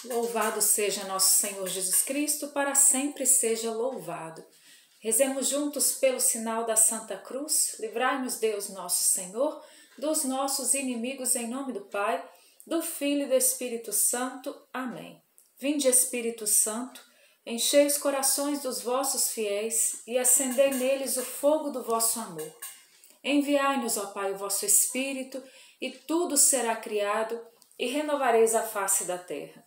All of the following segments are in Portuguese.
Louvado seja nosso Senhor Jesus Cristo, para sempre seja louvado. Rezemos juntos pelo sinal da Santa Cruz. Livrai-nos, Deus nosso Senhor, dos nossos inimigos, em nome do Pai, do Filho e do Espírito Santo. Amém. Vinde, Espírito Santo, enchei os corações dos vossos fiéis e acendei neles o fogo do vosso amor. Enviai-nos, ó Pai, o vosso Espírito, e tudo será criado, e renovareis a face da terra.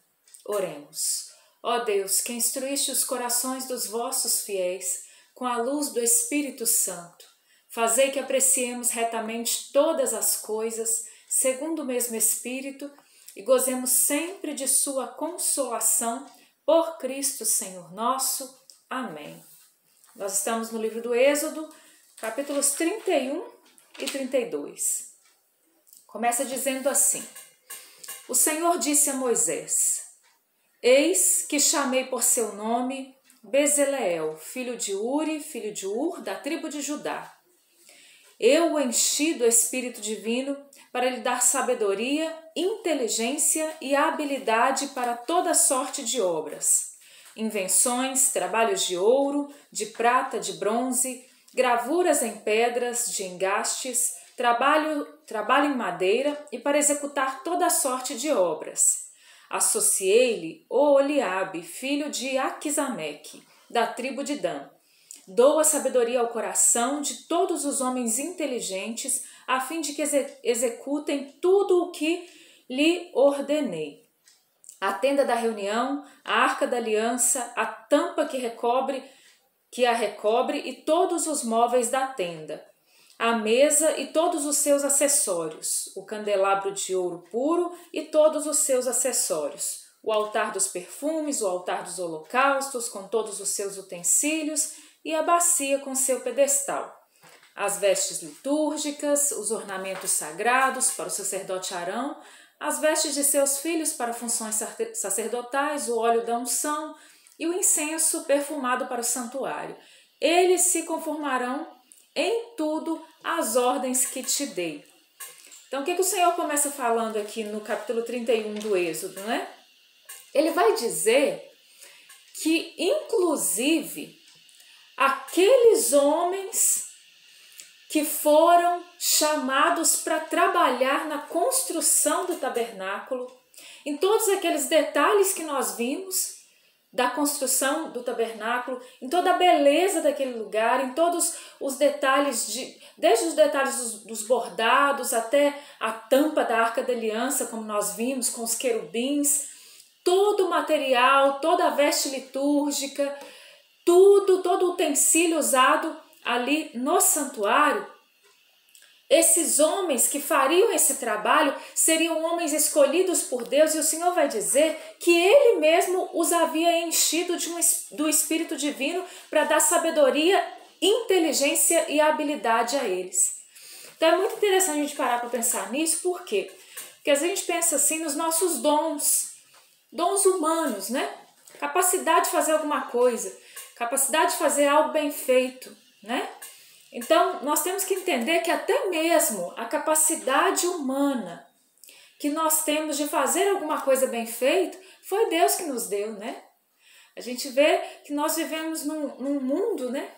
Oremos. Ó Deus, que instruíste os corações dos vossos fiéis com a luz do Espírito Santo, fazei que apreciemos retamente todas as coisas, segundo o mesmo Espírito, e gozemos sempre de sua consolação, por Cristo Senhor nosso. Amém. Nós estamos no livro do Êxodo, capítulos 31 e 32. Começa dizendo assim: O Senhor disse a Moisés: Eis que chamei por seu nome Bezaleel, filho de Uri, filho de Ur, da tribo de Judá. Eu o enchi do Espírito Divino para lhe dar sabedoria, inteligência e habilidade para toda sorte de obras, invenções, trabalhos de ouro, de prata, de bronze, gravuras em pedras, de engastes, trabalho em madeira e para executar toda sorte de obras. Associei-lhe Oliabe, filho de Aquisameque, da tribo de Dan. Dou a sabedoria ao coração de todos os homens inteligentes, a fim de que executem tudo o que lhe ordenei. A tenda da reunião, a arca da aliança, a tampa que a recobre e todos os móveis da tenda, a mesa e todos os seus acessórios, o candelabro de ouro puro e todos os seus acessórios, o altar dos perfumes, o altar dos holocaustos com todos os seus utensílios e a bacia com seu pedestal, as vestes litúrgicas, os ornamentos sagrados para o sacerdote Arão, as vestes de seus filhos para funções sacerdotais, o óleo da unção e o incenso perfumado para o santuário. Eles se conformarão em tudo as ordens que te dei. Então, o que o Senhor começa falando aqui no capítulo 31 do Êxodo, né? Ele vai dizer que, inclusive, aqueles homens que foram chamados para trabalhar na construção do tabernáculo, em todos aqueles detalhes que nós vimos, da construção do tabernáculo, em toda a beleza daquele lugar, em todos os detalhes, desde os detalhes dos bordados até a tampa da Arca da Aliança, como nós vimos, com os querubins, todo o material, toda a veste litúrgica, todo o utensílio usado ali no santuário. Esses homens que fariam esse trabalho seriam homens escolhidos por Deus, e o Senhor vai dizer que Ele mesmo os havia enchido do Espírito Divino para dar sabedoria, inteligência e habilidade a eles. Então é muito interessante a gente parar para pensar nisso. Por quê? Porque às vezes a gente pensa assim nos nossos dons humanos, né? Capacidade de fazer alguma coisa, capacidade de fazer algo bem feito, né? Então, nós temos que entender que até mesmo a capacidade humana que nós temos de fazer alguma coisa bem feita, foi Deus que nos deu, né? A gente vê que nós vivemos num mundo, né,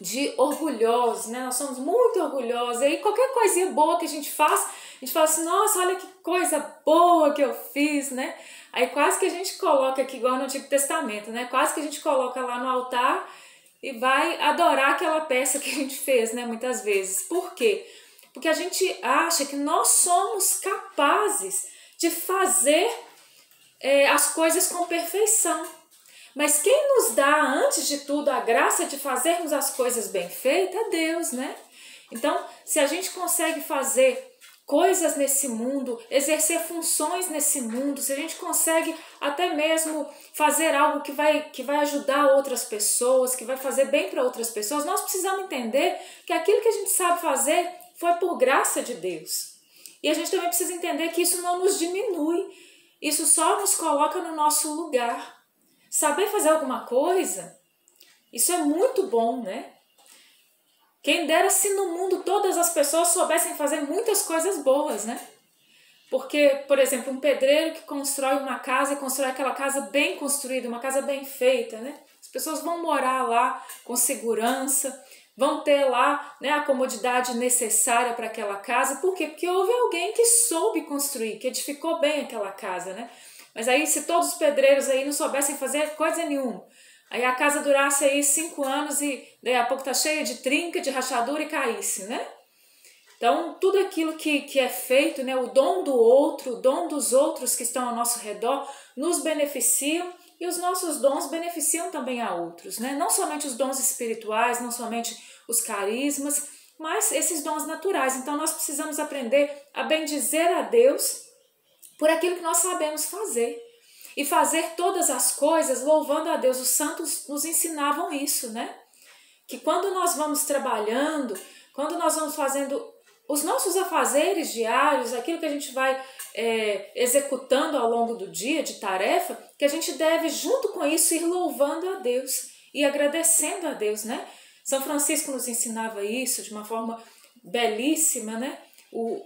de orgulhosos, né? Nós somos muito orgulhosos, e aí qualquer coisinha boa que a gente faz, a gente fala assim, nossa, olha que coisa boa que eu fiz, né? Aí quase que a gente coloca aqui, igual no Antigo Testamento, né? Quase que a gente coloca lá no altar e vai adorar aquela peça que a gente fez, né, muitas vezes. Por quê? Porque a gente acha que nós somos capazes de fazer as coisas com perfeição. Mas quem nos dá, antes de tudo, a graça de fazermos as coisas bem feitas é Deus, né? Então, se a gente consegue fazer coisas nesse mundo, exercer funções nesse mundo, se a gente consegue até mesmo fazer algo que vai ajudar outras pessoas, que vai fazer bem para outras pessoas, nós precisamos entender que aquilo que a gente sabe fazer foi por graça de Deus. E a gente também precisa entender que isso não nos diminui, isso só nos coloca no nosso lugar. Saber fazer alguma coisa, isso é muito bom, né? Quem dera se no mundo todas as pessoas soubessem fazer muitas coisas boas, né? Porque, por exemplo, um pedreiro que constrói uma casa e constrói aquela casa bem construída, uma casa bem feita, né? As pessoas vão morar lá com segurança, vão ter lá, né, a comodidade necessária para aquela casa. Por quê? Porque houve alguém que soube construir, que edificou bem aquela casa, né? Mas aí, se todos os pedreiros aí não soubessem fazer coisa nenhuma, aí a casa durasse aí 5 anos e daí a pouco tá cheia de trinca, de rachadura e caísse, né? Então, tudo aquilo que é feito, né, o dom do outro, o dom dos outros que estão ao nosso redor, nos beneficiam e os nossos dons beneficiam também a outros, né? Não somente os dons espirituais, não somente os carismas, mas esses dons naturais. Então, nós precisamos aprender a bendizer a Deus por aquilo que nós sabemos fazer e fazer todas as coisas louvando a Deus. Os santos nos ensinavam isso, né? Que quando nós vamos trabalhando, quando nós vamos fazendo os nossos afazeres diários, aquilo que a gente vai executando ao longo do dia de tarefa, que a gente deve, junto com isso, ir louvando a Deus e agradecendo a Deus, né? São Francisco nos ensinava isso de uma forma belíssima, né?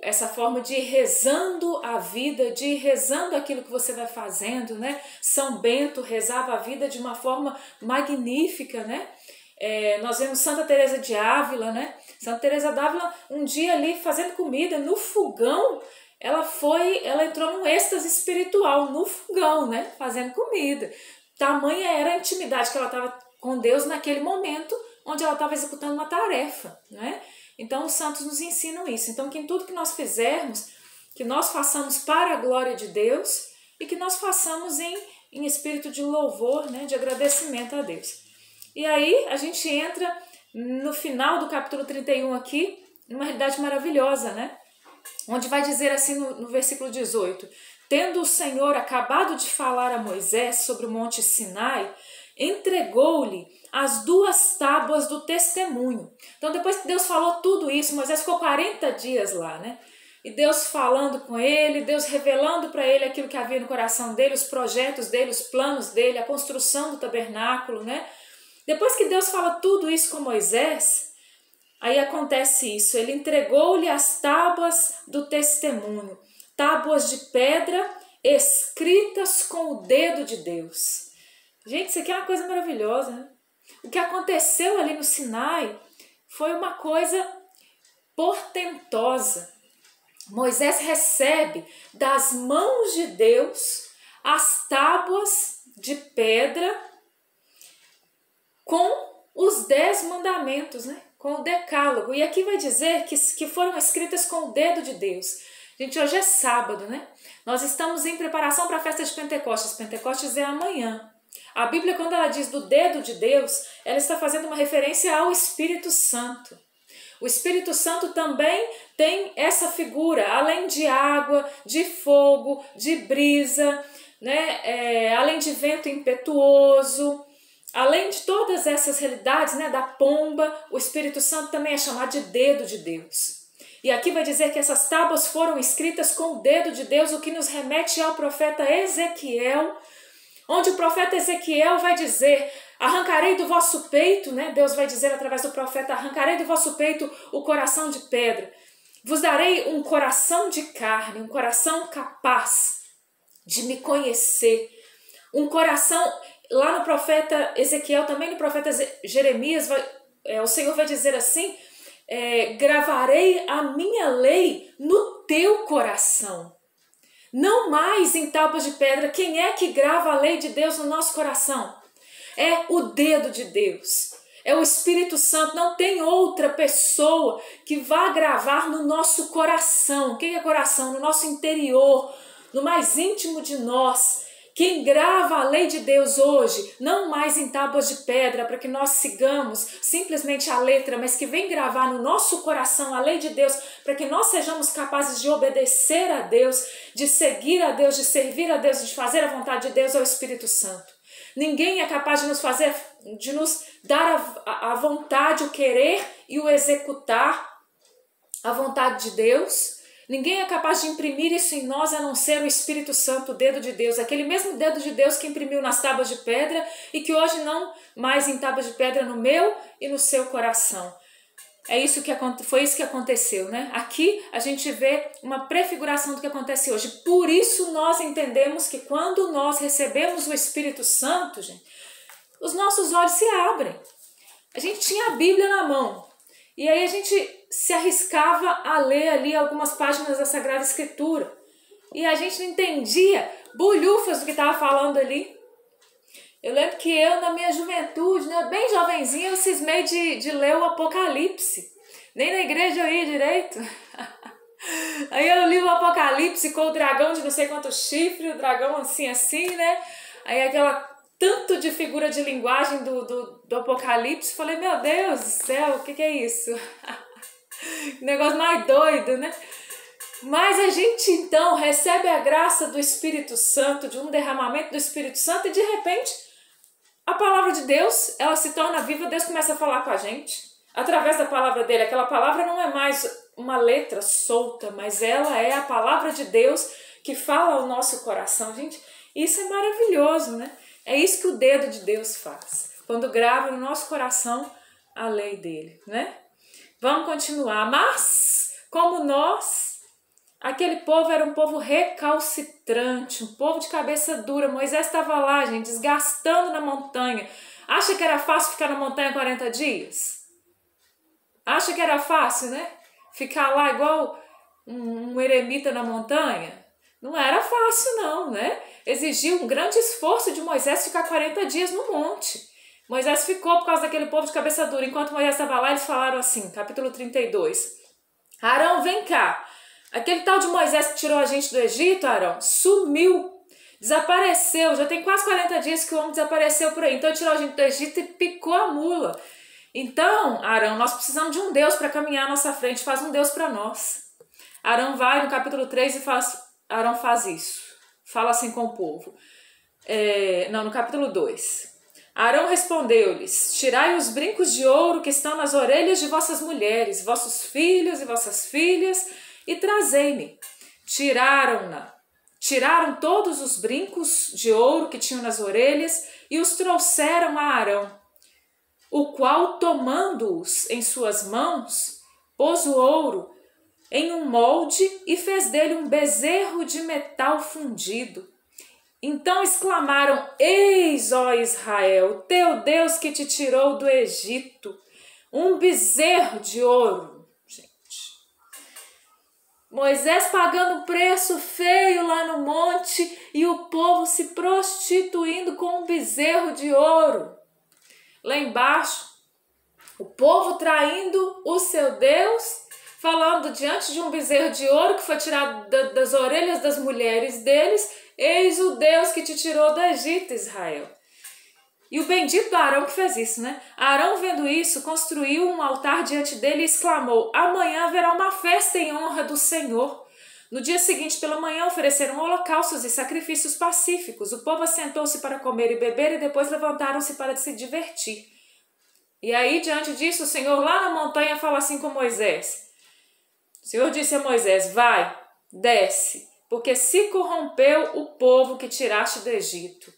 Essa forma de ir rezando a vida, de ir rezando aquilo que você vai fazendo, né? São Bento rezava a vida de uma forma magnífica, né? Nós vemos Santa Teresa de Ávila, né? Santa Teresa d'Ávila, um dia ali fazendo comida no fogão, ela entrou num êxtase espiritual no fogão, né? Fazendo comida. Tamanha era a intimidade que ela estava com Deus naquele momento, onde ela estava executando uma tarefa, né? Então os santos nos ensinam isso. Então que em tudo que nós fizermos, que nós façamos para a glória de Deus e que nós façamos em espírito de louvor, né? De agradecimento a Deus. E aí a gente entra no final do capítulo 31 aqui, numa realidade maravilhosa, né? Onde vai dizer assim no versículo 18: tendo o Senhor acabado de falar a Moisés sobre o monte Sinai, entregou-lhe as 2 tábuas do testemunho. Então depois que Deus falou tudo isso, Moisés ficou 40 dias lá, né? E Deus falando com ele, Deus revelando para ele aquilo que havia no coração dele, os projetos dele, os planos dele, a construção do tabernáculo, né? Depois que Deus fala tudo isso com Moisés, aí acontece isso, ele entregou-lhe as tábuas do testemunho, tábuas de pedra escritas com o dedo de Deus. Gente, isso aqui é uma coisa maravilhosa, né? O que aconteceu ali no Sinai foi uma coisa portentosa. Moisés recebe das mãos de Deus as tábuas de pedra com os 10 mandamentos, né? Com o decálogo. E aqui vai dizer que foram escritas com o dedo de Deus. Gente, hoje é sábado, né? Nós estamos em preparação para a festa de Pentecostes. Pentecostes é amanhã. A Bíblia, quando ela diz do dedo de Deus, ela está fazendo uma referência ao Espírito Santo. O Espírito Santo também tem essa figura, além de água, de fogo, de brisa, né? Além de vento impetuoso. Além de todas essas realidades, né, da pomba, o Espírito Santo também é chamado de dedo de Deus. E aqui vai dizer que essas tábuas foram escritas com o dedo de Deus, o que nos remete ao profeta Ezequiel, onde o profeta Ezequiel vai dizer: arrancarei do vosso peito, né? Deus vai dizer através do profeta: arrancarei do vosso peito o coração de pedra, vos darei um coração de carne, um coração capaz de me conhecer, um coração... Lá no profeta Ezequiel, também no profeta Jeremias, o Senhor vai dizer assim: gravarei a minha lei no teu coração. Não mais em tábuas de pedra. Quem é que grava a lei de Deus no nosso coração? É o dedo de Deus. É o Espírito Santo. Não tem outra pessoa que vá gravar no nosso coração. O que é coração? No nosso interior, no mais íntimo de nós. Quem grava a lei de Deus hoje, não mais em tábuas de pedra, para que nós sigamos simplesmente a letra, mas que vem gravar no nosso coração a lei de Deus, para que nós sejamos capazes de obedecer a Deus, de seguir a Deus, de servir a Deus, de fazer a vontade de Deus, é o Espírito Santo. Ninguém é capaz de nos fazer, de nos dar a vontade, o querer e o executar a vontade de Deus. Ninguém é capaz de imprimir isso em nós a não ser o Espírito Santo, o dedo de Deus. Aquele mesmo dedo de Deus que imprimiu nas tábuas de pedra e que hoje não mais em tábuas de pedra no meu e no seu coração. Foi isso que aconteceu, né? Aqui a gente vê uma prefiguração do que acontece hoje. Por isso nós entendemos que quando nós recebemos o Espírito Santo, gente, os nossos olhos se abrem. A gente tinha a Bíblia na mão e aí a gente se arriscava a ler ali algumas páginas da Sagrada Escritura e a gente não entendia bolhufas do que estava falando ali. Eu lembro que eu, na minha juventude, né, bem jovenzinha, eu cismei de ler o Apocalipse. Nem na igreja eu ia direito. Aí eu li o Apocalipse com o dragão de não sei quantos chifres, o dragão assim, né? Aí aquela tanto de figura de linguagem do Apocalipse, falei, meu Deus do céu, o que é isso? Negócio mais doido, né? Mas a gente então recebe a graça do Espírito Santo, de um derramamento do Espírito Santo e de repente a palavra de Deus, ela se torna viva, Deus começa a falar com a gente através da palavra dele. Aquela palavra não é mais uma letra solta, mas ela é a palavra de Deus que fala ao nosso coração. Gente, isso é maravilhoso, né? É isso que o dedo de Deus faz, quando grava no nosso coração a lei dele, né? Vamos continuar. Mas, como nós, aquele povo era um povo recalcitrante, um povo de cabeça dura. Moisés estava lá, gente, desgastando na montanha. Acha que era fácil ficar na montanha 40 dias? Acha que era fácil, né? Ficar lá igual um eremita na montanha? Não era fácil não, né? Exigiu um grande esforço de Moisés ficar 40 dias no monte. Moisés ficou por causa daquele povo de cabeça dura. Enquanto Moisés estava lá, eles falaram assim, capítulo 32. Arão, vem cá. Aquele tal de Moisés que tirou a gente do Egito, Arão, sumiu, desapareceu. Já tem quase 40 dias que o homem desapareceu por aí. Então ele tirou a gente do Egito e picou a mula. Então, Arão, nós precisamos de um Deus para caminhar à nossa frente. Faz um Deus para nós. Arão vai no capítulo 3 e Arão faz isso. Fala assim com o povo. No capítulo 2. Arão respondeu-lhes, tirai os brincos de ouro que estão nas orelhas de vossas mulheres, vossos filhos e vossas filhas, e trazei-me. Tiraram todos os brincos de ouro que tinham nas orelhas e os trouxeram a Arão, o qual, tomando-os em suas mãos, pôs o ouro em um molde e fez dele um bezerro de metal fundido. Então exclamaram, eis, ó Israel, teu Deus que te tirou do Egito, um bezerro de ouro. Gente, Moisés pagando um preço feio lá no monte e o povo se prostituindo com um bezerro de ouro. Lá embaixo, o povo traindo o seu Deus, falando diante de um bezerro de ouro que foi tirado das orelhas das mulheres deles, eis o Deus que te tirou do Egito, Israel. E o bendito Arão que fez isso, né? Arão, vendo isso, construiu um altar diante dele e exclamou, amanhã haverá uma festa em honra do Senhor. No dia seguinte, pela manhã, ofereceram holocaustos e sacrifícios pacíficos. O povo assentou-se para comer e beber e depois levantaram-se para se divertir. E aí, diante disso, o Senhor lá na montanha fala assim com Moisés. O Senhor disse a Moisés, vai, desce, porque se corrompeu o povo que tiraste do Egito.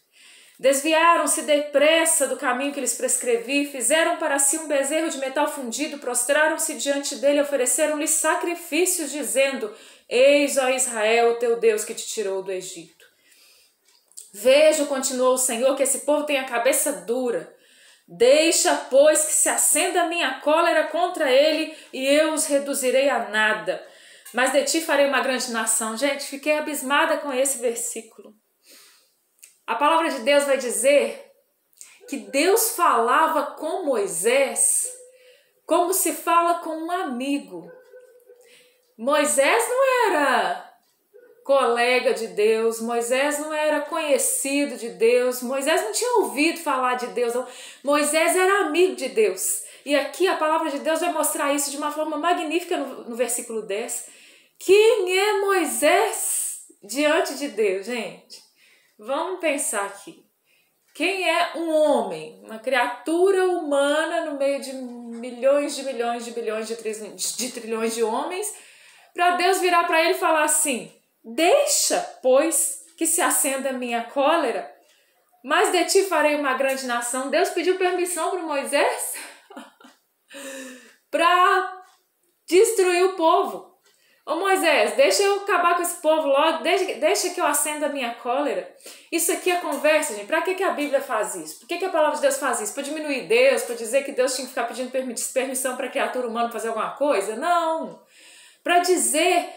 Desviaram-se depressa do caminho que lhes prescrevi, fizeram para si um bezerro de metal fundido, prostraram-se diante dele e ofereceram-lhe sacrifícios, dizendo, eis, ó Israel, o teu Deus que te tirou do Egito. Vejo, continuou o Senhor, que esse povo tem a cabeça dura. Deixa, pois, que se acenda a minha cólera contra ele e eu os reduzirei a nada. Mas de ti farei uma grande nação. Gente, fiquei abismada com esse versículo. A palavra de Deus vai dizer que Deus falava com Moisés como se fala com um amigo. Moisés não era colega de Deus, Moisés não era conhecido de Deus, Moisés não tinha ouvido falar de Deus, não. Moisés era amigo de Deus. E aqui a palavra de Deus vai mostrar isso de uma forma magnífica no versículo 10. Quem é Moisés diante de Deus, gente? Vamos pensar aqui. Quem é um homem, uma criatura humana no meio de milhões de milhões de bilhões de trilhões de homens, para Deus virar para ele e falar assim, deixa, pois, que se acenda a minha cólera, mas de ti farei uma grande nação. Deus pediu permissão para Moisés? para destruir o povo. Ô Moisés, deixa eu acabar com esse povo logo, deixa que eu acenda a minha cólera. Isso aqui é conversa, gente. Para que a Bíblia faz isso? Por que a palavra de Deus faz isso? Para diminuir Deus, para dizer que Deus tinha que ficar pedindo permissão para a criatura humana fazer alguma coisa? Não. Para dizer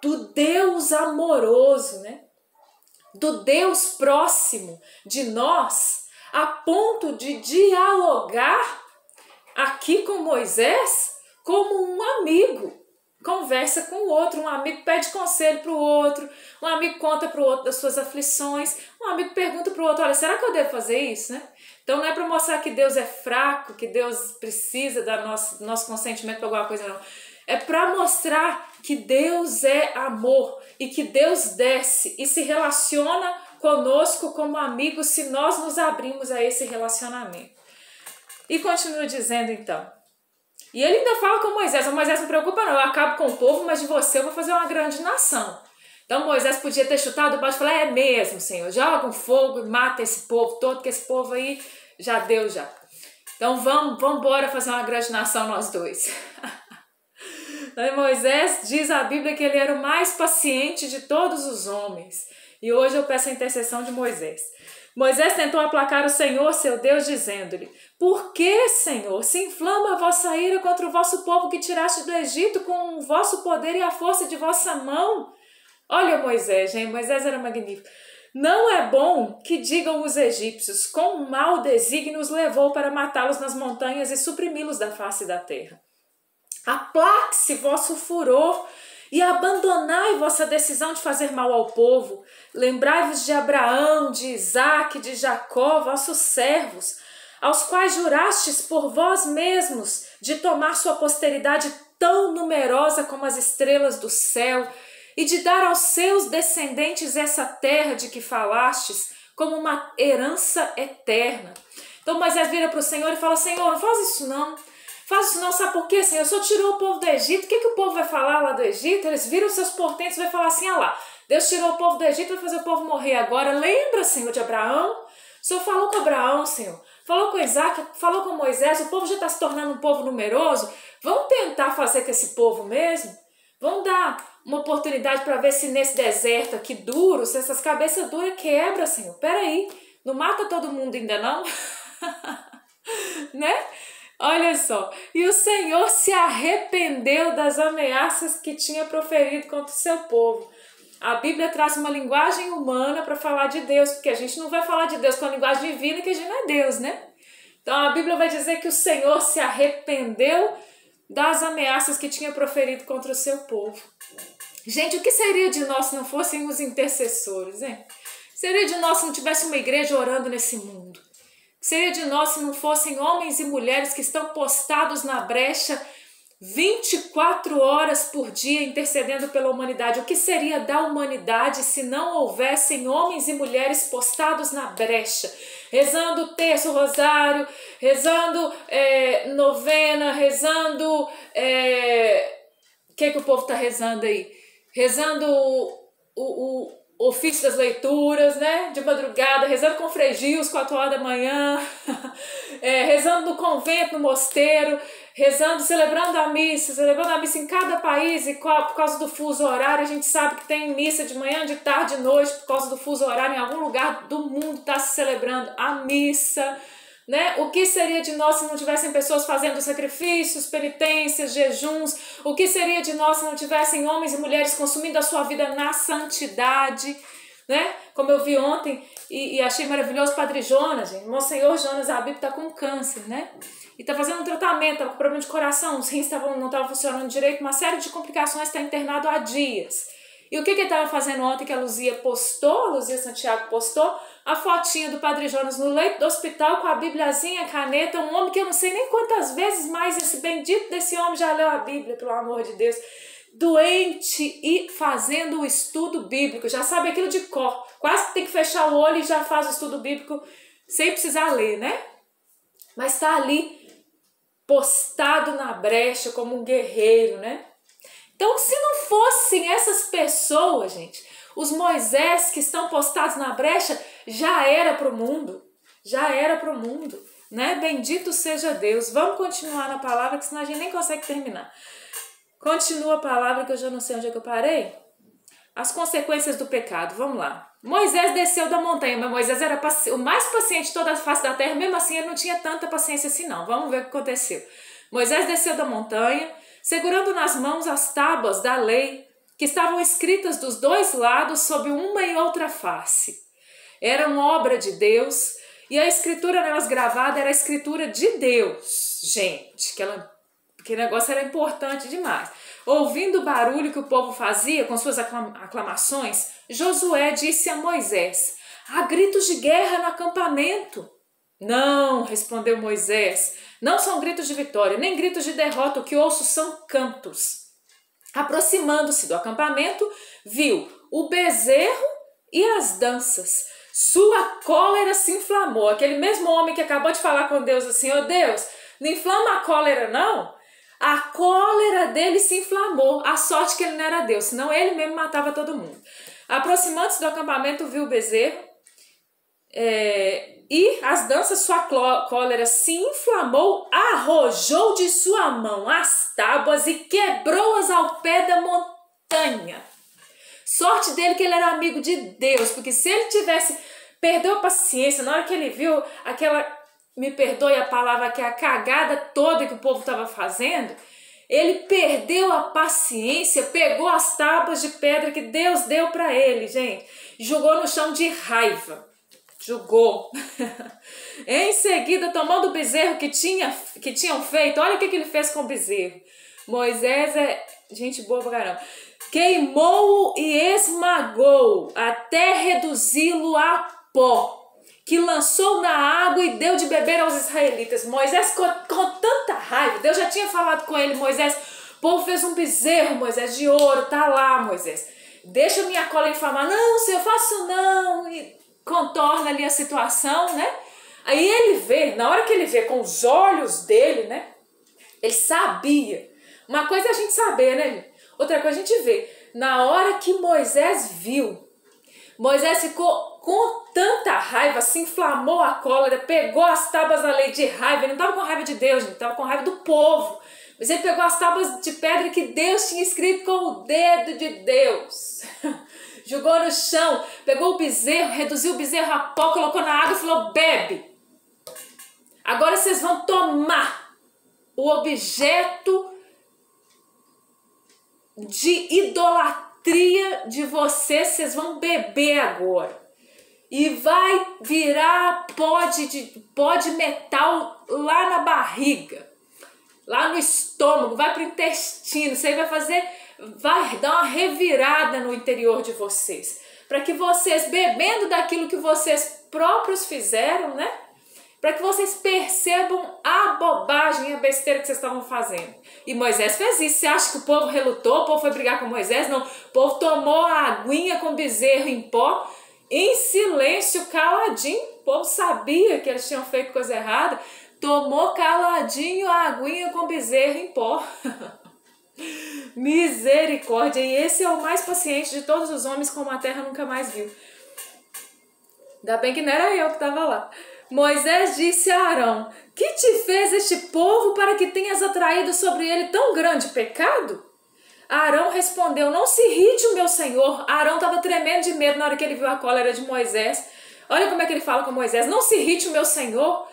do Deus amoroso, né? Do Deus próximo de nós, a ponto de dialogar aqui com Moisés como um amigo. Conversa com o outro, um amigo pede conselho para o outro, um amigo conta para o outro das suas aflições, um amigo pergunta para o outro, olha, será que eu devo fazer isso, né? Então não é para mostrar que Deus é fraco, que Deus precisa do nosso consentimento para alguma coisa, não. É para mostrar que Deus é amor e que Deus desce e se relaciona conosco como amigo se nós nos abrimos a esse relacionamento. E continua dizendo então, e ele ainda fala com Moisés, Moisés não preocupa não, eu acabo com o povo, mas de você eu vou fazer uma grande nação. Então Moisés podia ter chutado o balde e falar, é mesmo, Senhor, joga um fogo e mata esse povo todo, que esse povo aí já deu já. Então vamos embora fazer uma grande nação nós dois. Então, Moisés diz a Bíblia que ele era o mais paciente de todos os homens. E hoje eu peço a intercessão de Moisés. Moisés tentou aplacar o Senhor, seu Deus, dizendo-lhe, por que, Senhor, se inflama a vossa ira contra o vosso povo que tiraste do Egito com o vosso poder e a força de vossa mão? Olha Moisés, gente, Moisés era magnífico. Não é bom que digam os egípcios, com mau desígnio os levou para matá-los nas montanhas e suprimi-los da face da terra. Aplaque-se vosso furor e abandonai vossa decisão de fazer mal ao povo. Lembrai-vos de Abraão, de Isaque, de Jacó, vossos servos, aos quais jurastes por vós mesmos de tomar sua posteridade tão numerosa como as estrelas do céu e de dar aos seus descendentes essa terra de que falastes como uma herança eterna. Então Moisés vira para o Senhor e fala, Senhor, não faz isso não. Faz isso não, sabe por quê, Senhor? O Senhor tirou o povo do Egito, o que o povo vai falar lá do Egito? Eles viram seus portentos e vai falar assim, lá, Deus tirou o povo do Egito, vai fazer o povo morrer agora. Lembra, Senhor, de Abraão? O Senhor falou com Abraão, Senhor. Falou com Isaac, falou com Moisés, o povo já está se tornando um povo numeroso. Vamos tentar fazer com esse povo mesmo? Vamos dar uma oportunidade para ver se nesse deserto aqui duro, se essas cabeças duras quebra, Senhor. Peraí, não mata todo mundo ainda não? Né? Olha só, e o Senhor se arrependeu das ameaças que tinha proferido contra o seu povo. A Bíblia traz uma linguagem humana para falar de Deus, porque a gente não vai falar de Deus com a linguagem divina, que a gente não é Deus, né? Então a Bíblia vai dizer que o Senhor se arrependeu das ameaças que tinha proferido contra o seu povo. Gente, o que seria de nós se não fossem os intercessores, hein? Seria de nós se não tivesse uma igreja orando nesse mundo? Seria de nós se não fossem homens e mulheres que estão postados na brecha 24 horas por dia intercedendo pela humanidade? O que seria da humanidade se não houvessem homens e mulheres postados na brecha, rezando o terço, o rosário, rezando novena, rezando... O que o povo está rezando aí? Rezando o ofício das leituras, né? De madrugada, rezando com fregios, 4 horas da manhã, rezando no convento, no mosteiro, rezando, celebrando a missa em cada país, e por causa do fuso horário, a gente sabe que tem missa de manhã, de tarde, de noite, por causa do fuso horário, em algum lugar do mundo está se celebrando a missa, né? O que seria de nós se não tivessem pessoas fazendo sacrifícios, penitências, jejuns? O que seria de nós se não tivessem homens e mulheres consumindo a sua vida na santidade, né? Como eu vi ontem e achei maravilhoso, Padre Jonas, gente, Monsenhor Jonas Abib está com câncer, né? E está fazendo um tratamento, estava com problema de coração, os rins não estavam funcionando direito, uma série de complicações, está internado há dias. E o que ele estava fazendo ontem que a Luzia Santiago postou? A fotinha do Padre Jonas no leito do hospital com a bibliazinha, a caneta, um homem que eu não sei nem quantas vezes mais esse bendito desse homem já leu a Bíblia, pelo amor de Deus, doente e fazendo o estudo bíblico, já sabe aquilo de cor, quase que tem que fechar o olho e já faz o estudo bíblico sem precisar ler, né? Mas está ali postado na brecha como um guerreiro, né? Então, se não fossem essas pessoas, gente, os Moisés que estão postados na brecha, já era para o mundo, né? Bendito seja Deus. Vamos continuar na palavra, que senão a gente nem consegue terminar. Continua a palavra, que eu já não sei onde é que eu parei. As consequências do pecado, vamos lá. Moisés desceu da montanha, mas Moisés era o mais paciente de toda a face da terra, mesmo assim ele não tinha tanta paciência assim não. Vamos ver o que aconteceu. Moisés desceu da montanha, segurando nas mãos as tábuas da lei, que estavam escritas dos dois lados sob uma e outra face. Eram obra de Deus, e a escritura nelas gravada era a escritura de Deus. Gente, que negócio era importante demais. Ouvindo o barulho que o povo fazia com suas aclamações, Josué disse a Moisés: há gritos de guerra no acampamento. Não, respondeu Moisés, não são gritos de vitória, nem gritos de derrota, o que ouço são cantos. Aproximando-se do acampamento, viu o bezerro e as danças. Sua cólera se inflamou. Aquele mesmo homem que acabou de falar com Deus assim: ô Deus, não inflama a cólera não? A cólera dele se inflamou. A sorte que ele não era Deus, senão ele mesmo matava todo mundo. Aproximando-se do acampamento, viu o bezerro e as danças. Sua cólera se inflamou, arrojou de sua mão as tábuas e quebrou-as ao pé da montanha. Sorte dele que ele era amigo de Deus, porque se ele perdeu a paciência, na hora que ele viu aquela, me perdoe a palavra, que é a cagada toda que o povo estava fazendo, ele perdeu a paciência, pegou as tábuas de pedra que Deus deu para ele, gente, jogou no chão de raiva, jogou. Em seguida, tomando o bezerro que tinham feito, olha o que ele fez com o bezerro. Moisés é gente boa pra caramba. Queimou-o e esmagou, até reduzi-lo a pó, que lançou na água e deu de beber aos israelitas. Moisés com tanta raiva, Deus já tinha falado com ele: Moisés, o povo fez um bezerro, Moisés, de ouro, tá lá, Moisés, deixa minha cola inflamar. Não, se eu faço não, e contorna ali a situação, né? Aí ele vê, na hora que ele vê com os olhos dele, né? Ele sabia. Uma coisa é a gente saber, né? Outra coisa a gente vê. Na hora que Moisés viu, Moisés ficou com tanta raiva, se inflamou a cólera, pegou as tábuas da lei de raiva. Ele não estava com raiva de Deus, ele estava com raiva do povo. Mas ele pegou as tábuas de pedra que Deus tinha escrito com o dedo de Deus. Jogou no chão, pegou o bezerro, reduziu o bezerro a pó, colocou na água e falou: bebe. Agora vocês vão tomar o objeto de idolatria de vocês vão beber agora. E vai virar pó de metal lá na barriga, lá no estômago, vai para o intestino. Isso aí vai dar uma revirada no interior de vocês, para que vocês, bebendo daquilo que vocês próprios fizeram, né? Para que vocês percebam a bobagem e a besteira que vocês estavam fazendo. E Moisés fez isso. Você acha que o povo relutou? O povo foi brigar com Moisés? Não. O povo tomou a aguinha com bezerro em pó, em silêncio, caladinho. O povo sabia que eles tinham feito coisa errada. Tomou caladinho a aguinha com bezerro em pó. Misericórdia. E esse é o mais paciente de todos os homens, como a terra nunca mais viu. Ainda bem que não era eu que estava lá. Moisés disse a Arão: que te fez este povo para que tenhas atraído sobre ele tão grande pecado? Arão respondeu: não se irrite o meu senhor. Arão estava tremendo de medo na hora que ele viu a cólera de Moisés. Olha como é que ele fala com Moisés: não se irrite o meu senhor.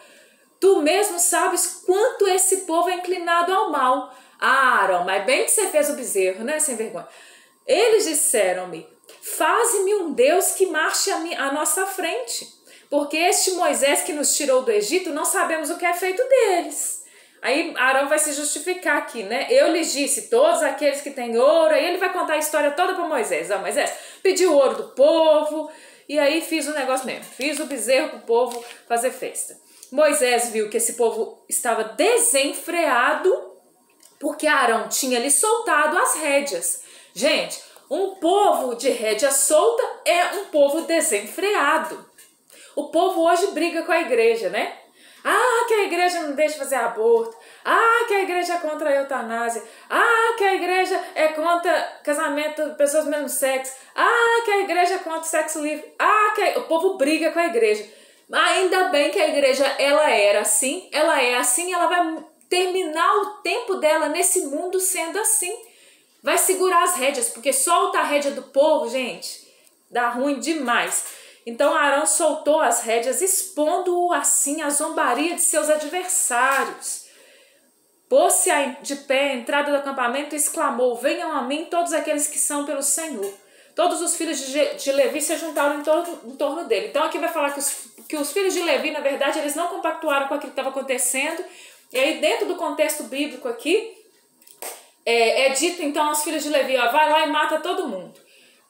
Tu mesmo sabes quanto esse povo é inclinado ao mal. Ah, Arão, mas bem que você fez o bezerro, né, sem vergonha. Eles disseram-me: faze-me um Deus que marche à nossa frente. Porque este Moisés que nos tirou do Egito, não sabemos o que é feito deles. Aí Arão vai se justificar aqui, né? Eu lhes disse: todos aqueles que têm ouro. Aí ele vai contar a história toda para Moisés. Ah, Moisés pediu o ouro do povo, e aí fiz o negócio mesmo. Fiz o bezerro para o povo fazer festa. Moisés viu que esse povo estava desenfreado, porque Arão tinha lhe soltado as rédeas. Gente, um povo de rédea solta é um povo desenfreado. O povo hoje briga com a igreja, né? Ah, que a igreja não deixa fazer aborto. Ah, que a igreja é contra a eutanásia. Ah, que a igreja é contra casamento de pessoas do mesmo sexo. Ah, que a igreja é contra o sexo livre. Ah, o povo briga com a igreja. Ainda bem que a igreja, ela era assim, ela é assim, ela vai terminar o tempo dela nesse mundo sendo assim. Vai segurar as rédeas, porque solta a rédea do povo, gente, dá ruim demais. Então Arão soltou as rédeas, expondo-o assim à zombaria de seus adversários. Pôs-se de pé à entrada do acampamento e exclamou: venham a mim todos aqueles que são pelo Senhor. Todos os filhos de Levi se juntaram em torno dele. Então aqui vai falar que os filhos de Levi, na verdade, eles não compactuaram com aquilo que estava acontecendo. E aí dentro do contexto bíblico aqui, é dito então aos filhos de Levi: ó, vai lá e mata todo mundo.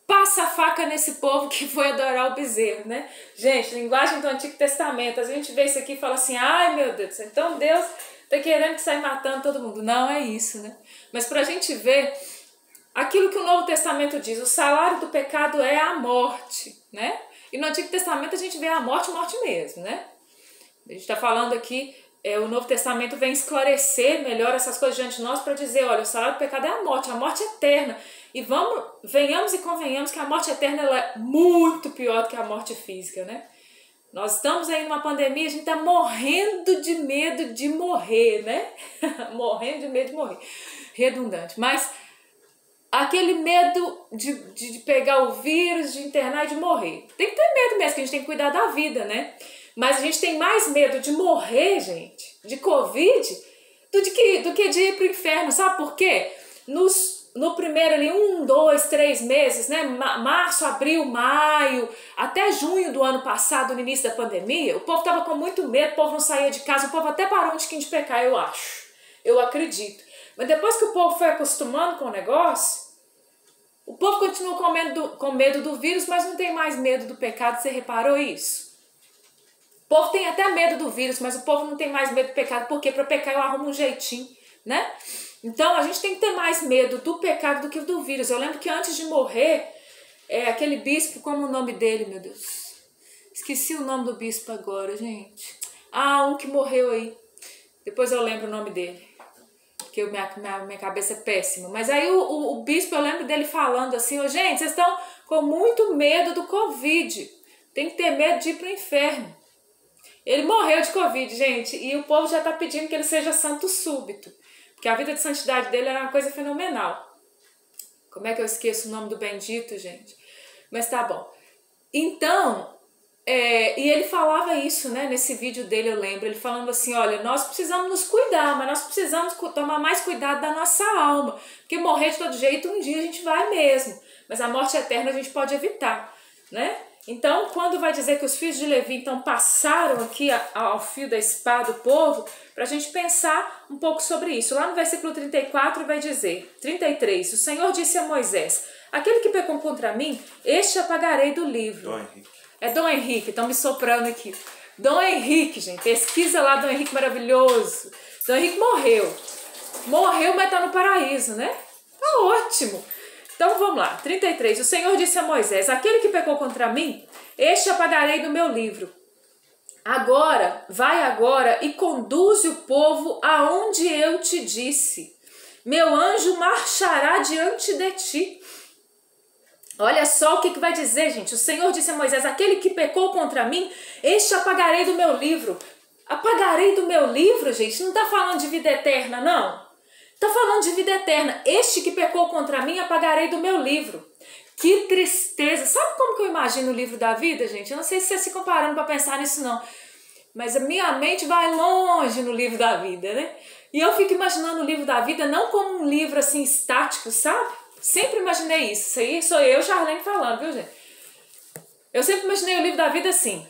Passa a faca nesse povo que foi adorar o bezerro, né? Gente, linguagem do Antigo Testamento. A gente vê isso aqui e fala assim: ai meu Deus, então Deus tá querendo que saia matando todo mundo. Não é isso, né? Mas pra gente ver aquilo que o Novo Testamento diz, o salário do pecado é a morte, né? E no Antigo Testamento a gente vê a morte mesmo, né? A gente está falando aqui, o Novo Testamento vem esclarecer melhor essas coisas diante de nós para dizer, olha, o salário do pecado é a morte eterna. E venhamos e convenhamos que a morte eterna ela é muito pior do que a morte física, né? Nós estamos aí numa pandemia, a gente está morrendo de medo de morrer, né? Morrendo de medo de morrer. Redundante. Mas aquele medo de pegar o vírus, de internar e de morrer. Tem que ter medo mesmo, que a gente tem que cuidar da vida, né? Mas a gente tem mais medo de morrer, gente, de Covid, do que de ir pro inferno. Sabe por quê? No primeiro ali, 1, 2, 3 meses, né? Março, abril, maio, até junho do ano passado, no início da pandemia, o povo estava com muito medo, o povo não saía de casa, o povo até parou um tiquinho de pecar, eu acho. Eu acredito. Mas depois que o povo foi acostumando com o negócio, o povo continua com medo do vírus, mas não tem mais medo do pecado. Você reparou isso? O povo tem até medo do vírus, mas o povo não tem mais medo do pecado, porque para pecar eu arrumo um jeitinho, né? Então a gente tem que ter mais medo do pecado do que do vírus. Eu lembro que antes de morrer, aquele bispo, como o nome dele, meu Deus? Esqueci o nome do bispo agora, gente. Um que morreu aí. Depois eu lembro o nome dele, porque minha cabeça é péssima. Mas aí o bispo, eu lembro dele falando assim, gente, vocês estão com muito medo do Covid. Tem que ter medo de ir pro inferno. Ele morreu de Covid, gente, e o povo já está pedindo que ele seja santo súbito. Porque a vida de santidade dele era uma coisa fenomenal. Como é que eu esqueço o nome do bendito, gente? Mas tá bom. Então, e ele falava isso, né? Nesse vídeo dele, eu lembro. Ele falando assim, olha, nós precisamos nos cuidar, mas nós precisamos tomar mais cuidado da nossa alma. Porque morrer de todo jeito, um dia a gente vai mesmo. Mas a morte eterna a gente pode evitar, né? Então, quando vai dizer que os filhos de Levi então passaram aqui ao fio da espada do povo, para a gente pensar um pouco sobre isso. Lá no versículo 34 vai dizer, 33, o Senhor disse a Moisés, aquele que pecou contra mim, este apagarei do livro. Dom Henrique. É Dom Henrique, estão me soprando aqui. Dom Henrique, gente, pesquisa lá, Dom Henrique maravilhoso. Dom Henrique morreu. Morreu, mas está no paraíso, né? Tá ótimo. Então vamos lá, 33. O Senhor disse a Moisés, aquele que pecou contra mim, este apagarei do meu livro. Vai agora e conduze o povo aonde eu te disse. Meu anjo marchará diante de ti. Olha só o que vai dizer, gente. O Senhor disse a Moisés, aquele que pecou contra mim, este apagarei do meu livro. Apagarei do meu livro, gente? Não está falando de vida eterna, não. Está falando de vida eterna. Este que pecou contra mim, apagarei do meu livro. Que tristeza. Sabe como que eu imagino o livro da vida, gente? Eu não sei se você se comparando para pensar nisso, não. Mas a minha mente vai longe no livro da vida, né? E eu fico imaginando o livro da vida não como um livro assim estático, sabe? Sempre imaginei isso. Isso aí sou eu, Charlene, falando, viu, gente? Eu sempre imaginei o livro da vida assim.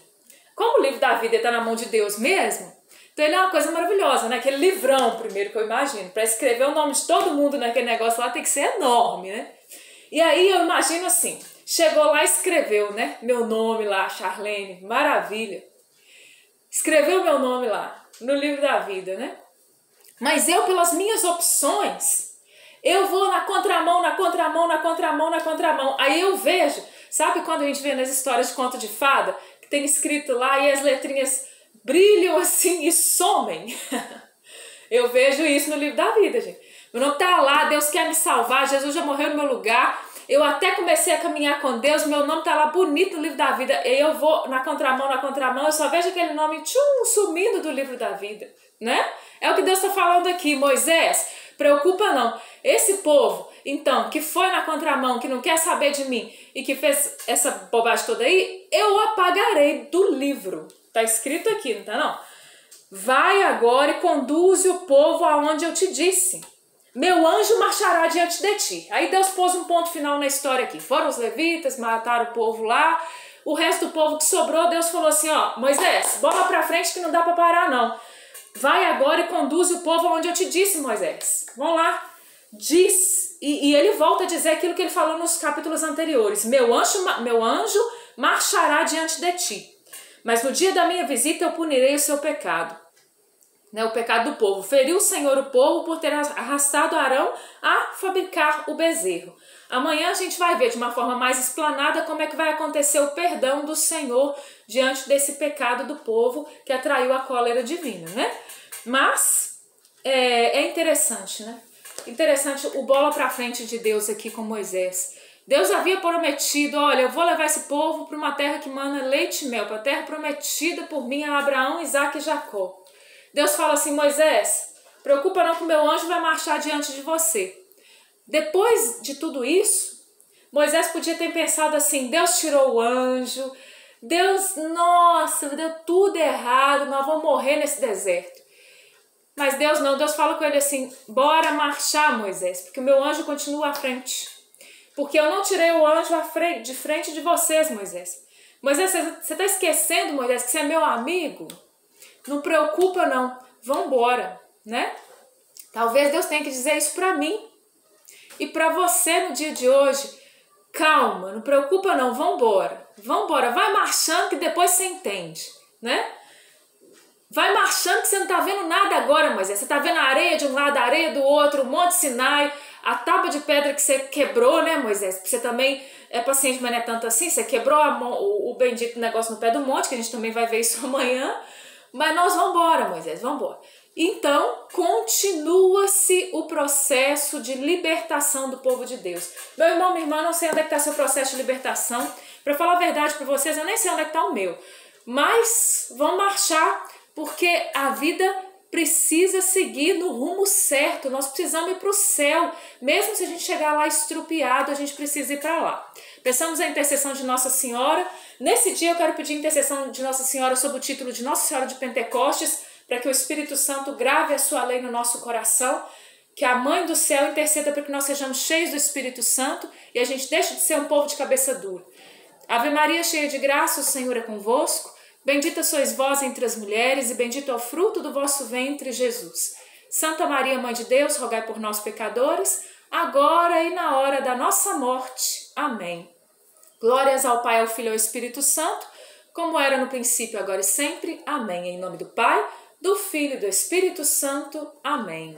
Como o livro da vida está na mão de Deus mesmo, então ele é uma coisa maravilhosa, né? Aquele livrão, primeiro, que eu imagino. Para escrever o nome de todo mundo naquele negócio lá tem que ser enorme, né? E aí eu imagino assim, chegou lá e escreveu, né? Meu nome lá, Charlene, maravilha. Escreveu meu nome lá, no livro da vida, né? Mas eu, pelas minhas opções, eu vou na contramão, na contramão, na contramão, na contramão. Aí eu vejo, sabe quando a gente vê nas histórias de conto de fada, que tem escrito lá e as letrinhas brilham assim e somem? Eu vejo isso no livro da vida, gente. Meu nome tá lá, Deus quer me salvar, Jesus já morreu no meu lugar, eu até comecei a caminhar com Deus, meu nome tá lá bonito no livro da vida, e eu vou na contramão, eu só vejo aquele nome sumindo do livro da vida, né? É o que Deus está falando aqui. Moisés, preocupa não. Esse povo, então, que foi na contramão, que não quer saber de mim e que fez essa bobagem toda aí, eu apagarei do livro. Tá escrito aqui, não tá não? Vai agora e conduze o povo aonde eu te disse. Meu anjo marchará diante de ti. Aí Deus pôs um ponto final na história aqui. Foram os levitas, mataram o povo lá. O resto do povo que sobrou, Deus falou assim, ó, Moisés, bola pra frente que não dá pra parar não. Vai agora e conduze o povo aonde eu te disse, Moisés. Vamos lá. Diz, e ele volta a dizer aquilo que ele falou nos capítulos anteriores. Meu anjo marchará diante de ti. Mas no dia da minha visita eu punirei o seu pecado. Né, o pecado do povo. Feriu o Senhor o povo por ter arrastado Arão a fabricar o bezerro. Amanhã a gente vai ver de uma forma mais explanada como é que vai acontecer o perdão do Senhor diante desse pecado do povo que atraiu a cólera divina, né? Mas é interessante, né? Interessante o bola pra frente de Deus aqui com Moisés. Deus havia prometido, olha, eu vou levar esse povo para uma terra que mana leite e mel, para a terra prometida por mim a Abraão, Isaque e Jacó. Deus fala assim, Moisés, preocupa não que o meu anjo vai marchar diante de você. Depois de tudo isso, Moisés podia ter pensado assim, Deus tirou o anjo, Deus, nossa, deu tudo errado, nós vamos morrer nesse deserto. Mas Deus não, Deus fala com ele assim, bora marchar, Moisés, porque o meu anjo continua à frente. Porque eu não tirei o anjo de frente de vocês, Moisés. Moisés, você está esquecendo, Moisés, que você é meu amigo? Não preocupa não, vambora, né? Talvez Deus tenha que dizer isso para mim. E para você no dia de hoje, calma, não preocupa não, vambora. Vambora, vai marchando que depois você entende, né? Vai marchando que você não tá vendo nada agora, Moisés. Você tá vendo a areia de um lado, a areia do outro, o Monte Sinai, a tábua de pedra que você quebrou, né, Moisés? Porque você também é paciente, mas não é tanto assim. Você quebrou o bendito negócio no pé do monte, que a gente também vai ver isso amanhã. Mas nós vamos embora, Moisés, vamos embora. Então, continua-se o processo de libertação do povo de Deus. Meu irmão, minha irmã, não sei onde é que está seu processo de libertação. Para falar a verdade para vocês, eu nem sei onde é que está o meu. Mas vamos marchar, porque a vida precisa seguir no rumo certo. Nós precisamos ir para o céu. Mesmo se a gente chegar lá estrupiado, a gente precisa ir para lá. Peçamos a intercessão de Nossa Senhora. Nesse dia eu quero pedir a intercessão de Nossa Senhora sob o título de Nossa Senhora de Pentecostes, para que o Espírito Santo grave a sua lei no nosso coração, que a Mãe do Céu interceda para que nós sejamos cheios do Espírito Santo e a gente deixe de ser um povo de cabeça dura. Ave Maria, cheia de graça, o Senhor é convosco. Bendita sois vós entre as mulheres e bendito é o fruto do vosso ventre, Jesus. Santa Maria, Mãe de Deus, rogai por nós pecadores, agora e na hora da nossa morte. Amém. Glórias ao Pai, ao Filho e ao Espírito Santo, como era no princípio, agora e sempre. Amém. Em nome do Pai, do Filho e do Espírito Santo. Amém.